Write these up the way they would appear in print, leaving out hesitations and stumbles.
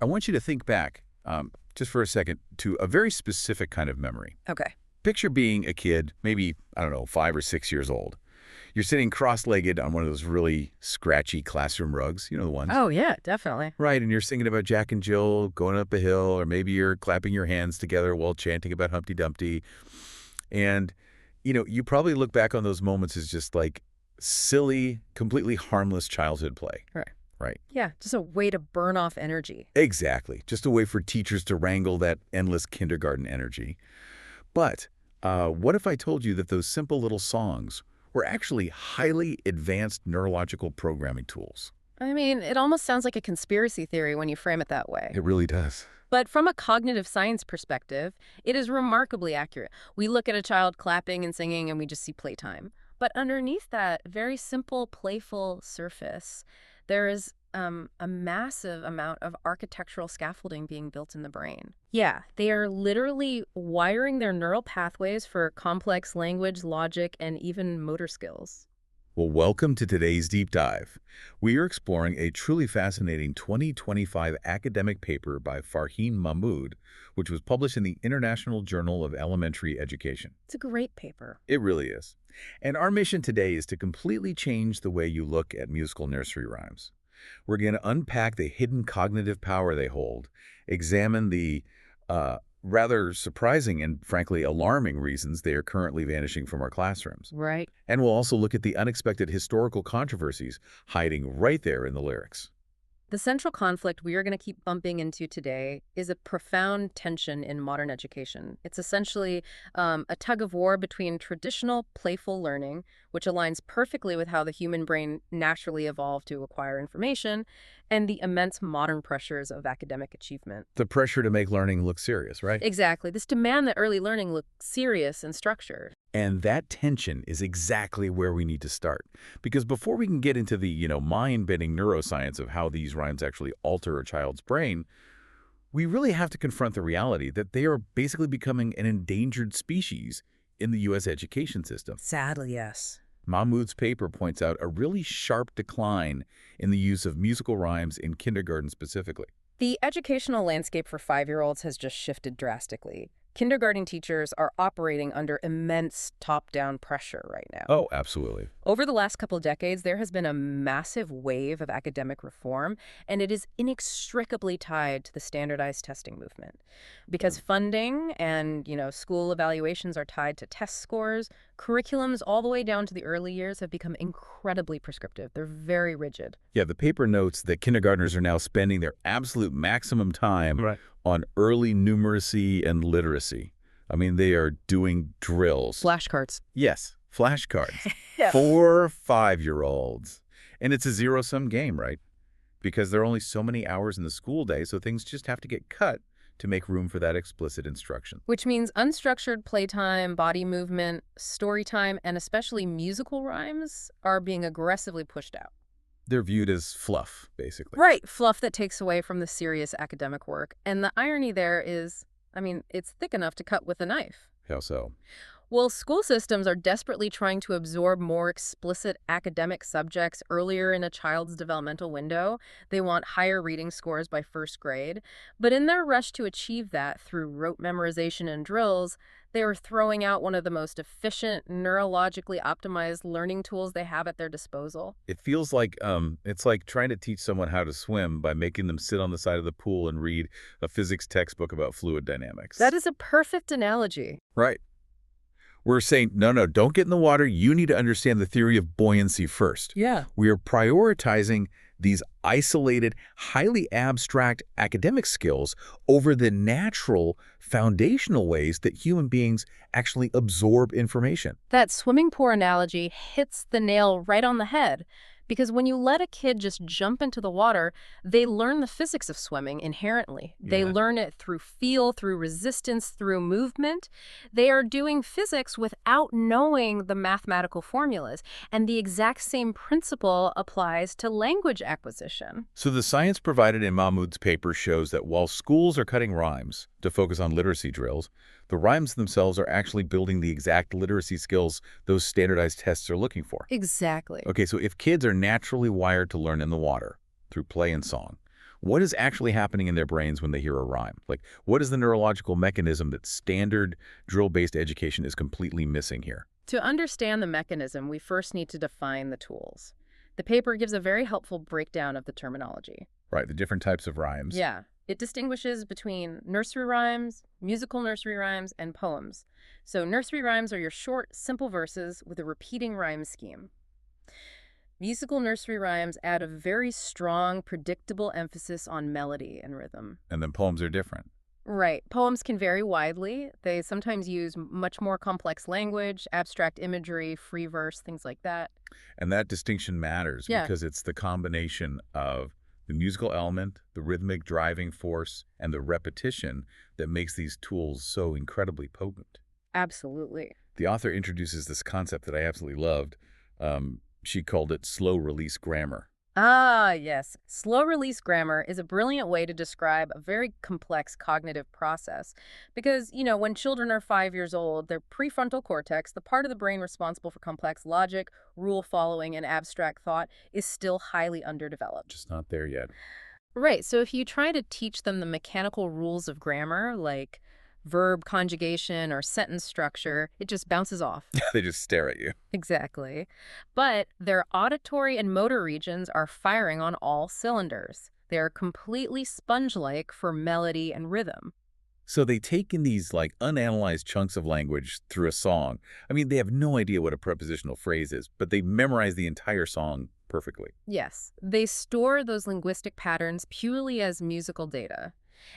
I want you to think back, just for a second, to a very specific kind of memory. Okay. Picture being a kid, maybe, I don't know, 5 or 6 years old. You're sitting cross-legged on one of those really scratchy classroom rugs, you know the ones. Oh, yeah, definitely. Right, and you're singing about Jack and Jill going up a hill, or maybe you're clapping your hands together while chanting about Humpty Dumpty. And, you probably look back on those moments as just like silly, completely harmless childhood play. Right. Right. Yeah, just a way to burn off energy. Exactly. Just a way for teachers to wrangle that endless kindergarten energy. But what if I told you that those simple little songs were actually highly advanced neurological programming tools? I mean, it almost sounds like a conspiracy theory when you frame it that way. It really does. But from a cognitive science perspective, it is remarkably accurate. We look at a child clapping and singing and we just see playtime. But underneath that very simple, playful surface, there is a massive amount of architectural scaffolding being built in the brain. Yeah, they are literally wiring their neural pathways for complex language, logic, and even motor skills. Well, welcome to today's deep dive. We are exploring a truly fascinating 2025 academic paper by Farheen Mahmood, which was published in the International Journal of Elementary Education. It's a great paper. It really is. And our mission today is to completely change the way you look at musical nursery rhymes. We're going to unpack the hidden cognitive power they hold, examine the rather surprising and frankly alarming reasons they are currently vanishing from our classrooms. Right. And we'll also look at the unexpected historical controversies hiding right there in the lyrics. The central conflict we are going to keep bumping into today is a profound tension in modern education. It's essentially a tug of war between traditional playful learning, which aligns perfectly with how the human brain naturally evolved to acquire information, and the immense modern pressures of academic achievement. The pressure to make learning look serious, right? Exactly. This demand that early learning look serious and structured. And that tension is exactly where we need to start. Because before we can get into the, mind-bending neuroscience of how these rhymes actually alter a child's brain, we really have to confront the reality that they are basically becoming an endangered species in the U.S. education system. Sadly, yes. Mahmood's paper points out a really sharp decline in the use of musical rhymes in kindergarten specifically. The educational landscape for 5-year-olds has just shifted drastically. Kindergarten teachers are operating under immense top-down pressure right now. Oh, absolutely. Over the last couple of decades, there has been a massive wave of academic reform, and it is inextricably tied to the standardized testing movement. Because funding and, school evaluations are tied to test scores, curriculums all the way down to the early years have become incredibly prescriptive. They're very rigid. Yeah, the paper notes that kindergartners are now spending their absolute maximum time on early numeracy and literacy. I mean, they are doing drills. Flashcards. Yes, flashcards. Yeah. For 5-year-olds. And it's a zero-sum game, right? Because there are only so many hours in the school day, so things just have to get cut to make room for that explicit instruction. Which means unstructured playtime, body movement, story time, and especially musical rhymes are being aggressively pushed out. They're viewed as fluff, basically. Right, fluff that takes away from the serious academic work. And the irony there is, it's thick enough to cut with a knife. How so? Well, school systems are desperately trying to absorb more explicit academic subjects earlier in a child's developmental window. They want higher reading scores by first grade. But in their rush to achieve that through rote memorization and drills, they are throwing out one of the most efficient, neurologically optimized learning tools they have at their disposal. It feels like it's like trying to teach someone how to swim by making them sit on the side of the pool and read a physics textbook about fluid dynamics. That is a perfect analogy. Right. We're saying, no, don't get in the water. You need to understand the theory of buoyancy first. Yeah. We are prioritizing these isolated, highly abstract academic skills over the natural, foundational ways that human beings actually absorb information. That swimming pool analogy hits the nail right on the head. Because when you let a kid just jump into the water, they learn the physics of swimming inherently. They learn it through feel, through resistance, through movement. They are doing physics without knowing the mathematical formulas. And the exact same principle applies to language acquisition. So the science provided in Mahmood's paper shows that while schools are cutting rhymes to focus on literacy drills, the rhymes themselves are actually building the exact literacy skills those standardized tests are looking for. Exactly. Okay, so if kids are naturally wired to learn in the water through play and song, What is actually happening in their brains when they hear a rhyme? Like, what is the neurological mechanism that standard drill-based education is completely missing here? To understand the mechanism, we first need to define the tools. The paper gives a very helpful breakdown of the terminology. Right, the different types of rhymes. Yeah, it distinguishes between nursery rhymes, musical nursery rhymes, and poems. So nursery rhymes are your short, simple verses with a repeating rhyme scheme. Musical nursery rhymes add a very strong, predictable emphasis on melody and rhythm. And then poems are different. Right. Poems can vary widely. They sometimes use much more complex language, abstract imagery, free verse, things like that. And that distinction matters Yeah. because it's the combination of the musical element, the rhythmic driving force, and the repetition that makes these tools so incredibly potent. Absolutely. The author introduces this concept that I absolutely loved. She called it slow-release grammar. Ah, yes. Slow release grammar is a brilliant way to describe a very complex cognitive process. Because, when children are 5 years old, their prefrontal cortex, the part of the brain responsible for complex logic, rule following, and abstract thought, is still highly underdeveloped. Just not there yet. Right. So if you try to teach them the mechanical rules of grammar, like verb conjugation or sentence structure, it just bounces off. They just stare at you. Exactly. But their auditory and motor regions are firing on all cylinders. They are completely sponge-like for melody and rhythm. So they take in these like unanalyzed chunks of language through a song. I mean, they have no idea what a prepositional phrase is, but they memorize the entire song perfectly. Yes, they store those linguistic patterns purely as musical data.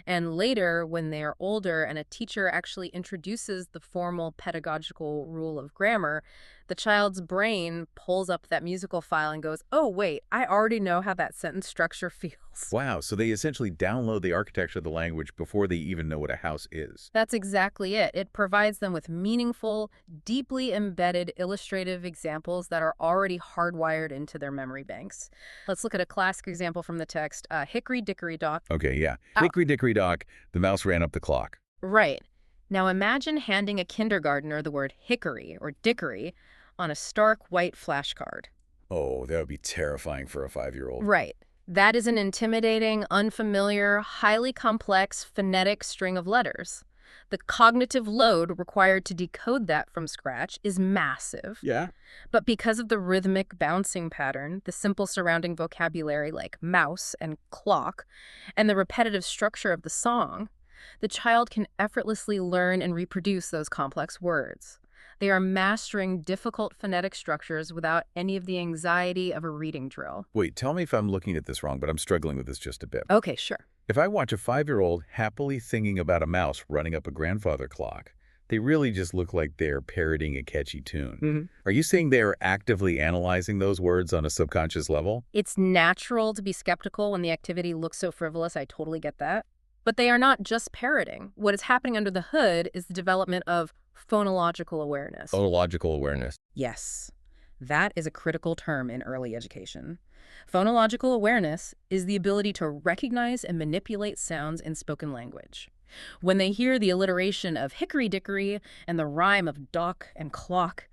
And later, when they are older and a teacher actually introduces the formal pedagogical rule of grammar, the child's brain pulls up that musical file and goes, oh, wait, I already know how that sentence structure feels. Wow, so they essentially download the architecture of the language before they even know what a house is. That's exactly it. It provides them with meaningful, deeply embedded illustrative examples that are already hardwired into their memory banks. Let's look at a classic example from the text, Hickory Dickory Dock. Okay, yeah. Oh. Hickory dickory dock, the mouse ran up the clock. Right. Now imagine handing a kindergartner the word hickory or dickory on a stark white flashcard. Oh, that would be terrifying for a 5-year-old. Right. That is an intimidating, unfamiliar, highly complex phonetic string of letters. The cognitive load required to decode that from scratch is massive. Yeah. But because of the rhythmic bouncing pattern, the simple surrounding vocabulary like mouse and clock, and the repetitive structure of the song, the child can effortlessly learn and reproduce those complex words. They are mastering difficult phonetic structures without any of the anxiety of a reading drill. Wait, tell me if I'm looking at this wrong, but I'm struggling with this just a bit. Okay, sure. If I watch a 5-year-old happily singing about a mouse running up a grandfather clock, they really just look like they're parroting a catchy tune. Are you saying they are actively analyzing those words on a subconscious level? It's natural to be skeptical when the activity looks so frivolous. I totally get that. But they are not just parroting. What is happening under the hood is the development of phonological awareness. Phonological awareness. Yes, that is a critical term in early education. Phonological awareness is the ability to recognize and manipulate sounds in spoken language. When they hear the alliteration of hickory-dickory and the rhyme of dock and clock,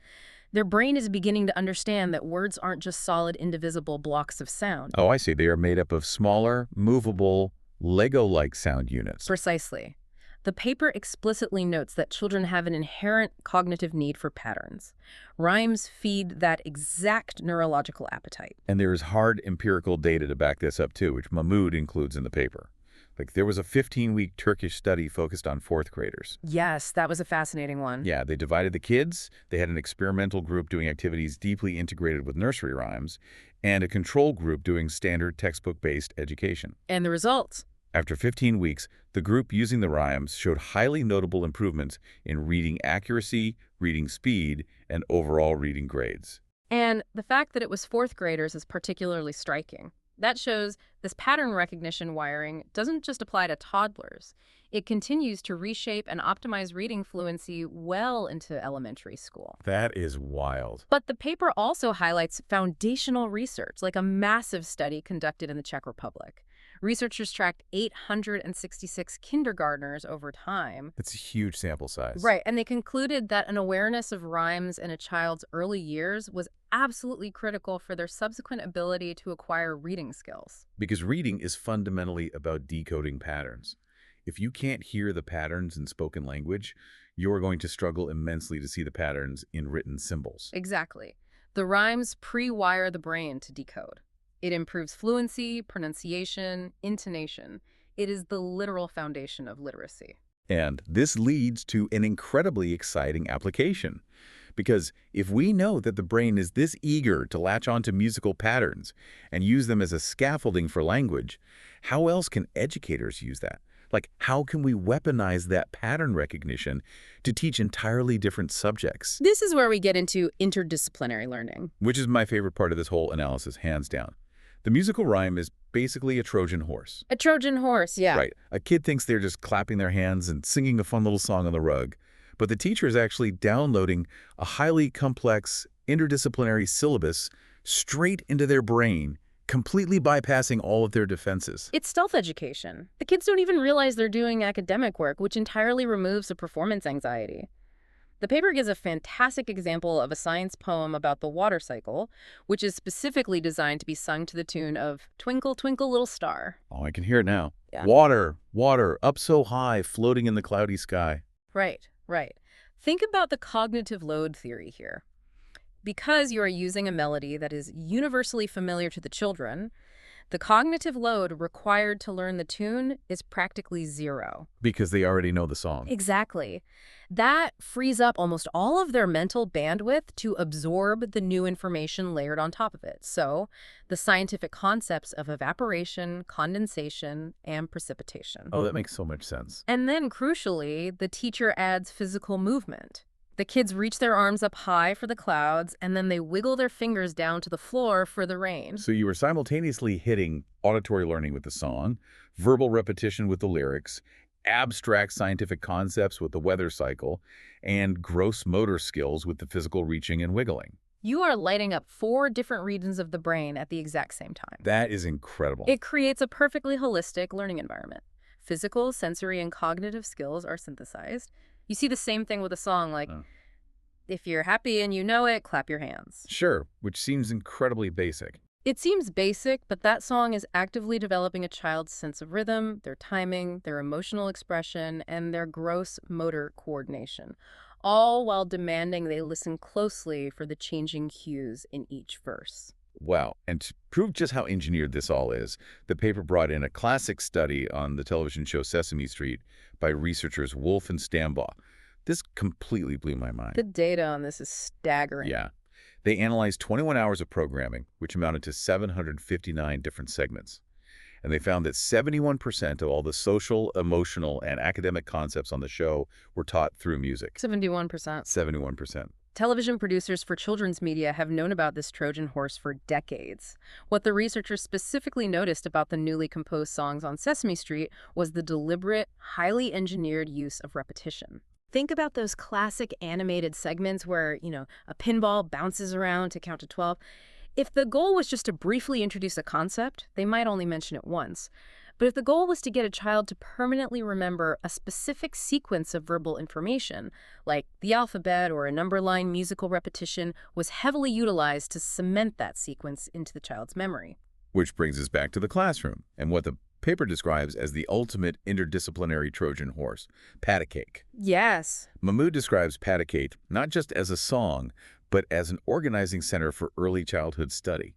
their brain is beginning to understand that words aren't just solid, indivisible blocks of sound. Oh, I see. They are made up of smaller, movable, Lego-like sound units. Precisely. The paper explicitly notes that children have an inherent cognitive need for patterns. Rhymes feed that exact neurological appetite. And there is hard empirical data to back this up too, which Mahmoud includes in the paper. Like there was a 15-week Turkish study focused on 4th graders. Yes, that was a fascinating one. Yeah, they divided the kids. They had an experimental group doing activities deeply integrated with nursery rhymes, and a control group doing standard textbook-based education. And the results? After 15 weeks, the group using the rhymes showed highly notable improvements in reading accuracy, reading speed, and overall reading grades. And the fact that it was 4th graders is particularly striking. That shows this pattern recognition wiring doesn't just apply to toddlers. It continues to reshape and optimize reading fluency well into elementary school. That is wild. But the paper also highlights foundational research, like a massive study conducted in the Czech Republic. Researchers tracked 866 kindergartners over time. That's a huge sample size. Right, and they concluded that an awareness of rhymes in a child's early years was absolutely critical for their subsequent ability to acquire reading skills. Because reading is fundamentally about decoding patterns. If you can't hear the patterns in spoken language, you're going to struggle immensely to see the patterns in written symbols. Exactly. The rhymes pre-wire the brain to decode. It improves fluency, pronunciation, intonation. It is the literal foundation of literacy. And this leads to an incredibly exciting application. Because if we know that the brain is this eager to latch onto musical patterns and use them as a scaffolding for language, how else can educators use that? Like, how can we weaponize that pattern recognition to teach entirely different subjects? This is where we get into interdisciplinary learning. Which is my favorite part of this whole analysis, hands down. The musical rhyme is basically a Trojan horse. A Trojan horse, yeah. Right. A kid thinks they're just clapping their hands and singing a fun little song on the rug. But the teacher is actually downloading a highly complex interdisciplinary syllabus straight into their brain, completely bypassing all of their defenses. It's stealth education. The kids don't even realize they're doing academic work, which entirely removes the performance anxiety. The paper gives a fantastic example of a science poem about the water cycle, which is specifically designed to be sung to the tune of Twinkle, Twinkle, Little Star. Oh, I can hear it now. Yeah. Water, water, up so high, floating in the cloudy sky. Right, right. Think about the cognitive load theory here. Because you are using a melody that is universally familiar to the children, the cognitive load required to learn the tune is practically zero. Because they already know the song. Exactly. That frees up almost all of their mental bandwidth to absorb the new information layered on top of it. So, the scientific concepts of evaporation, condensation, and precipitation. Oh, that makes so much sense. And then, crucially, the teacher adds physical movement. The kids reach their arms up high for the clouds, and then they wiggle their fingers down to the floor for the rain. So you were simultaneously hitting auditory learning with the song, verbal repetition with the lyrics, abstract scientific concepts with the weather cycle, and gross motor skills with the physical reaching and wiggling. You are lighting up 4 different regions of the brain at the exact same time. That is incredible. It creates a perfectly holistic learning environment. Physical, sensory, and cognitive skills are synthesized. You see the same thing with a song, like, if you're happy and you know it, clap your hands. Sure, which seems incredibly basic. It seems basic, but that song is actively developing a child's sense of rhythm, their timing, their emotional expression, and their gross motor coordination, all while demanding they listen closely for the changing cues in each verse. Wow. And to prove just how engineered this all is, the paper brought in a classic study on the television show Sesame Street by researchers Wolf and Stambaugh. This completely blew my mind. The data on this is staggering. Yeah. They analyzed 21 hours of programming, which amounted to 759 different segments. And they found that 71% of all the social, emotional, and academic concepts on the show were taught through music. 71%. 71%. Television producers for children's media have known about this Trojan horse for decades. What the researchers specifically noticed about the newly composed songs on Sesame Street was the deliberate, highly engineered use of repetition. Think about those classic animated segments where, a pinball bounces around to count to 12. If the goal was just to briefly introduce a concept, they might only mention it once. But if the goal was to get a child to permanently remember a specific sequence of verbal information, like the alphabet or a number line musical repetition was heavily utilized to cement that sequence into the child's memory. Which brings us back to the classroom and what the paper describes as the ultimate interdisciplinary Trojan horse, Pat a Cake. Yes. Mahmoud describes Pat a Cake not just as a song, but as an organizing center for early childhood study.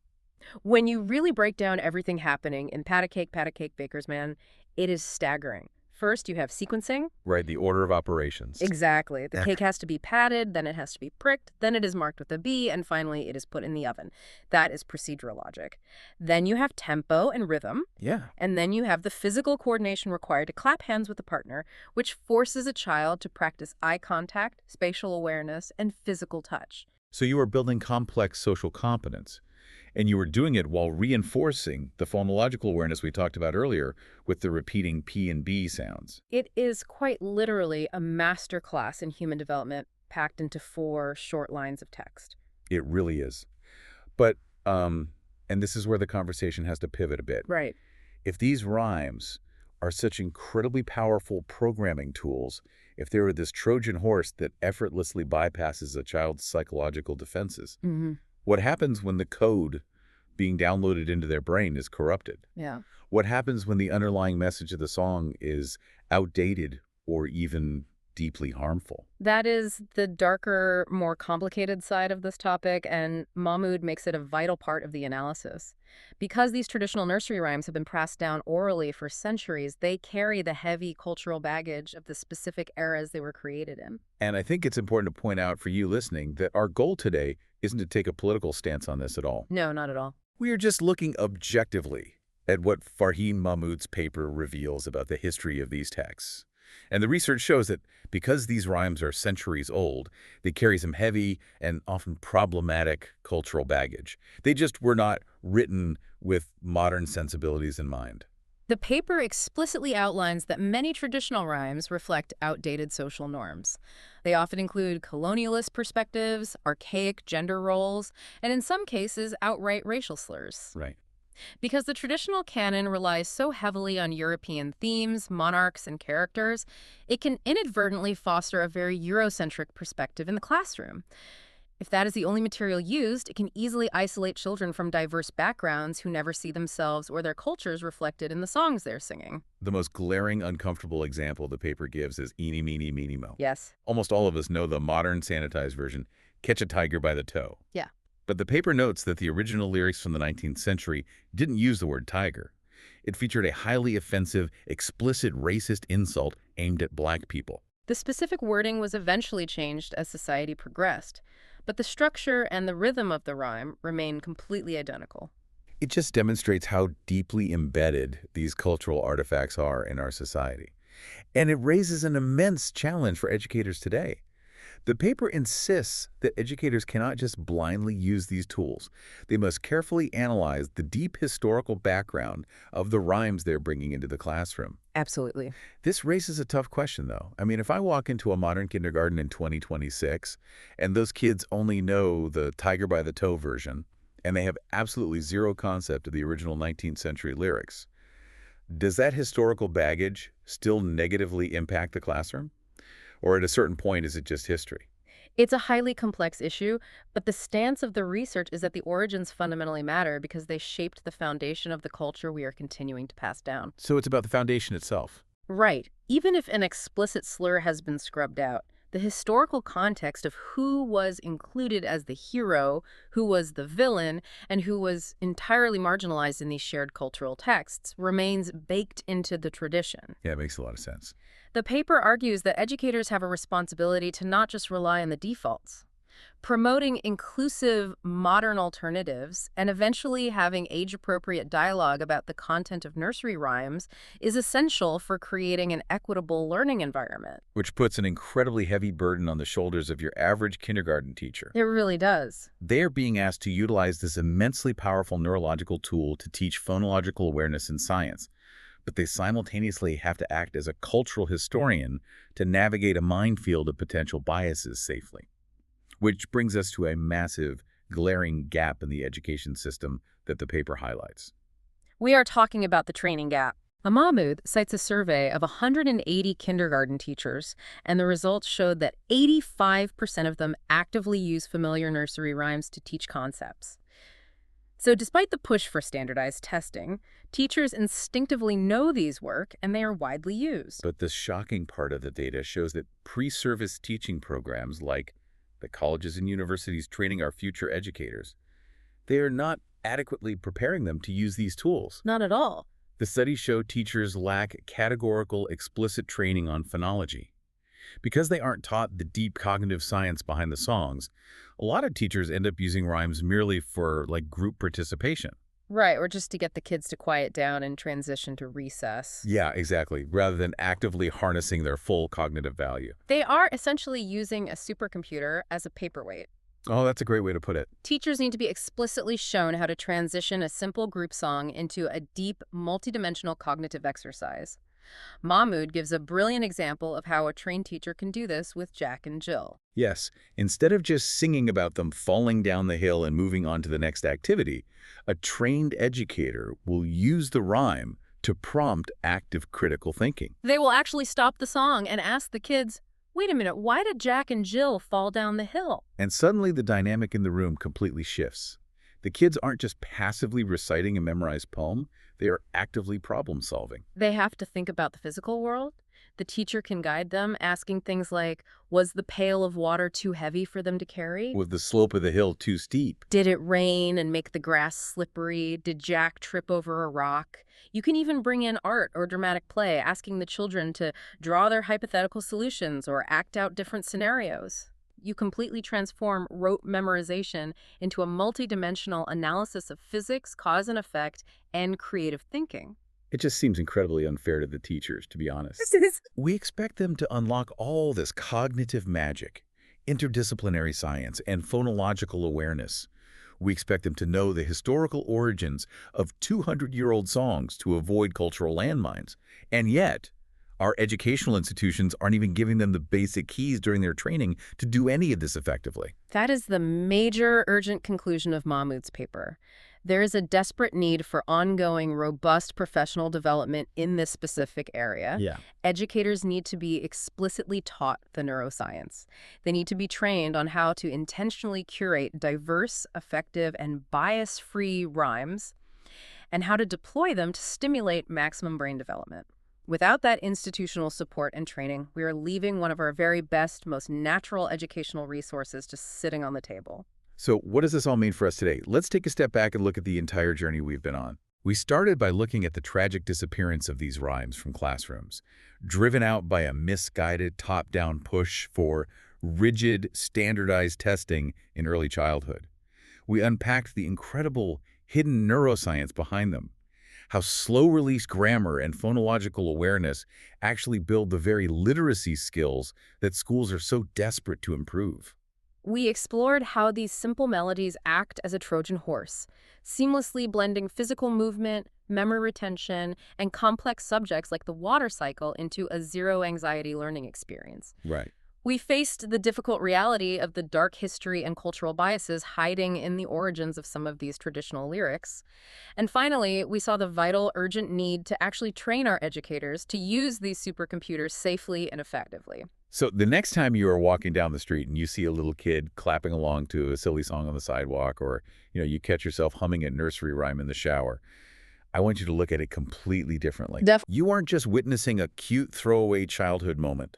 When you really break down everything happening in Pat a Cake, Baker's Man, it is staggering. First, you have sequencing. Right, the order of operations. Exactly. The cake has to be patted, then it has to be pricked, then it is marked with a B, and finally it is put in the oven. That is procedural logic. Then you have tempo and rhythm. Yeah. And then you have the physical coordination required to clap hands with a partner, which forces a child to practice eye contact, spatial awareness, and physical touch. So you are building complex social competence. And you were doing it while reinforcing the phonological awareness we talked about earlier with the repeating P and B sounds. It is quite literally a master class in human development packed into 4 short lines of text. It really is. But, and this is where the conversation has to pivot a bit. Right. If these rhymes are such incredibly powerful programming tools, if they were this Trojan horse that effortlessly bypasses a child's psychological defenses, Hmm. what happens when the code being downloaded into their brain is corrupted? Yeah. What happens when the underlying message of the song is outdated or even deeply harmful? That is the darker, more complicated side of this topic, and Mahmoud makes it a vital part of the analysis. Because these traditional nursery rhymes have been passed down orally for centuries, they carry the heavy cultural baggage of the specific eras they were created in. And I think it's important to point out for you listening that our goal today isn't to take a political stance on this at all. No, not at all. We are just looking objectively at what Farheen Mahmoud's paper reveals about the history of these texts. And the research shows that because these rhymes are centuries old, they carry some heavy and often problematic cultural baggage. They just were not written with modern sensibilities in mind. The paper explicitly outlines that many traditional rhymes reflect outdated social norms. They often include colonialist perspectives, archaic gender roles, and in some cases, outright racial slurs. Right. Because the traditional canon relies so heavily on European themes, monarchs, and characters, it can inadvertently foster a very Eurocentric perspective in the classroom. If that is the only material used, it can easily isolate children from diverse backgrounds who never see themselves or their cultures reflected in the songs they're singing. The most glaring, uncomfortable example the paper gives is Eeny, Meeny, Meeny, Mo. Yes. Almost all of us know the modern sanitized version, Catch a Tiger by the Toe. Yeah. But the paper notes that the original lyrics from the 19th century didn't use the word tiger. It featured a highly offensive, explicit racist insult aimed at black people. The specific wording was eventually changed as society progressed, but the structure and the rhythm of the rhyme remain completely identical. It just demonstrates how deeply embedded these cultural artifacts are in our society. And it raises an immense challenge for educators today. The paper insists that educators cannot just blindly use these tools. They must carefully analyze the deep historical background of the rhymes they're bringing into the classroom. Absolutely. This raises a tough question, though. I mean, if I walk into a modern kindergarten in 2026 and those kids only know the Tiger by the Toe version and they have absolutely zero concept of the original 19th century lyrics, does that historical baggage still negatively impact the classroom? Or at a certain point, is it just history? It's a highly complex issue, but the stance of the research is that the origins fundamentally matter because they shaped the foundation of the culture we are continuing to pass down. So it's about the foundation itself. Right. Even if an explicit slur has been scrubbed out, the historical context of who was included as the hero, who was the villain, and who was entirely marginalized in these shared cultural texts remains baked into the tradition. Yeah, it makes a lot of sense. The paper argues that educators have a responsibility to not just rely on the defaults. Promoting inclusive, modern alternatives and eventually having age-appropriate dialogue about the content of nursery rhymes is essential for creating an equitable learning environment. Which puts an incredibly heavy burden on the shoulders of your average kindergarten teacher. It really does. They are being asked to utilize this immensely powerful neurological tool to teach phonological awareness in science, but they simultaneously have to act as a cultural historian to navigate a minefield of potential biases safely. Which brings us to a massive, glaring gap in the education system that the paper highlights. We are talking about the training gap. Mahmoud cites a survey of 180 kindergarten teachers, and the results showed that 85% of them actively use familiar nursery rhymes to teach concepts. So despite the push for standardized testing, teachers instinctively know these work and they are widely used. But the shocking part of the data shows that pre-service teaching programs like the colleges and universities training our future educators, they are not adequately preparing them to use these tools. Not at all. The studies show teachers lack categorical, explicit training on phonology. Because they aren't taught the deep cognitive science behind the songs, a lot of teachers end up using rhymes merely for, group participation. Right, or just to get the kids to quiet down and transition to recess. Yeah, exactly, rather than actively harnessing their full cognitive value. They are essentially using a supercomputer as a paperweight. Oh, that's a great way to put it. Teachers need to be explicitly shown how to transition a simple group song into a deep, multidimensional cognitive exercise. Mahmoud gives a brilliant example of how a trained teacher can do this with Jack and Jill. Yes, instead of just singing about them falling down the hill and moving on to the next activity, a trained educator will use the rhyme to prompt active critical thinking. They will actually stop the song and ask the kids, wait a minute, why did Jack and Jill fall down the hill? And suddenly the dynamic in the room completely shifts. The kids aren't just passively reciting a memorized poem, they are actively problem solving. They have to think about the physical world. The teacher can guide them, asking things like, was the pail of water too heavy for them to carry? Was the slope of the hill too steep? Did it rain and make the grass slippery? Did Jack trip over a rock? You can even bring in art or dramatic play, asking the children to draw their hypothetical solutions or act out different scenarios. You completely transform rote memorization into a multidimensional analysis of physics, cause and effect, and creative thinking. It just seems incredibly unfair to the teachers, to be honest. We expect them to unlock all this cognitive magic, interdisciplinary science, and phonological awareness. We expect them to know the historical origins of 200-year-old songs to avoid cultural landmines. And yet, our educational institutions aren't even giving them the basic keys during their training to do any of this effectively. That is the major urgent conclusion of Mahmoud's paper. There is a desperate need for ongoing, robust professional development in this specific area. Yeah. Educators need to be explicitly taught the neuroscience. They need to be trained on how to intentionally curate diverse, effective, and bias-free rhymes, and how to deploy them to stimulate maximum brain development. Without that institutional support and training, we are leaving one of our very best, most natural educational resources just sitting on the table. So what does this all mean for us today? Let's take a step back and look at the entire journey we've been on. We started by looking at the tragic disappearance of these rhymes from classrooms, driven out by a misguided top-down push for rigid, standardized testing in early childhood. We unpacked the incredible hidden neuroscience behind them, how slow-release grammar and phonological awareness actually build the very literacy skills that schools are so desperate to improve. We explored how these simple melodies act as a Trojan horse, seamlessly blending physical movement, memory retention, and complex subjects like the water cycle into a zero-anxiety learning experience. Right. We faced the difficult reality of the dark history and cultural biases hiding in the origins of some of these traditional lyrics. And finally, we saw the vital, urgent need to actually train our educators to use these supercomputers safely and effectively. So the next time you are walking down the street and you see a little kid clapping along to a silly song on the sidewalk, or you catch yourself humming a nursery rhyme in the shower, I want you to look at it completely differently. You aren't just witnessing a cute throwaway childhood moment.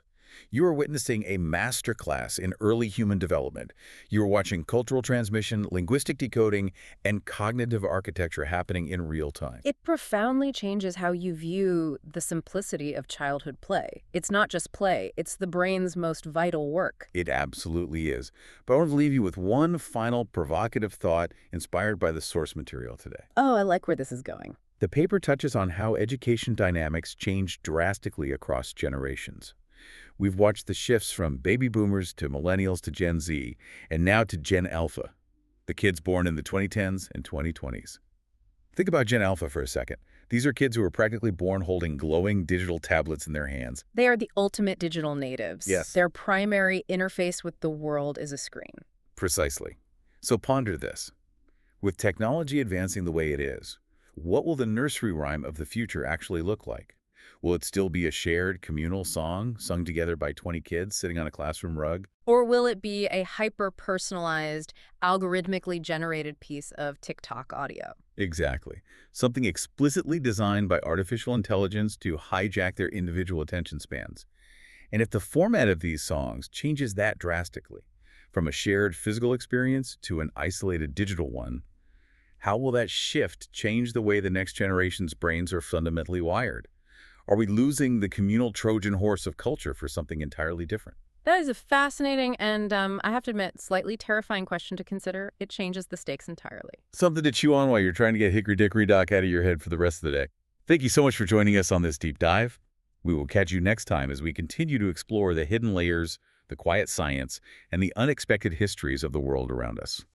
You are witnessing a masterclass in early human development. You are watching cultural transmission, linguistic decoding, and cognitive architecture happening in real time. It profoundly changes how you view the simplicity of childhood play. It's not just play, it's the brain's most vital work. It absolutely is. But I want to leave you with one final provocative thought inspired by the source material today. Oh, I like where this is going. The paper touches on how education dynamics change drastically across generations. We've watched the shifts from baby boomers to millennials to Gen Z, and now to Gen Alpha, the kids born in the 2010s and 2020s. Think about Gen Alpha for a second. These are kids who are practically born holding glowing digital tablets in their hands. They are the ultimate digital natives. Yes. Their primary interface with the world is a screen. Precisely. So ponder this. With technology advancing the way it is, what will the nursery rhyme of the future actually look like? Will it still be a shared communal song sung together by 20 kids sitting on a classroom rug? Or will it be a hyper-personalized, algorithmically generated piece of TikTok audio? Exactly. Something explicitly designed by artificial intelligence to hijack their individual attention spans. And if the format of these songs changes that drastically, from a shared physical experience to an isolated digital one, how will that shift change the way the next generation's brains are fundamentally wired? Are we losing the communal Trojan horse of culture for something entirely different? That is a fascinating and, I have to admit, slightly terrifying question to consider. It changes the stakes entirely. Something to chew on while you're trying to get hickory-dickory-dock out of your head for the rest of the day. Thank you so much for joining us on this deep dive. We will catch you next time as we continue to explore the hidden layers, the quiet science, and the unexpected histories of the world around us.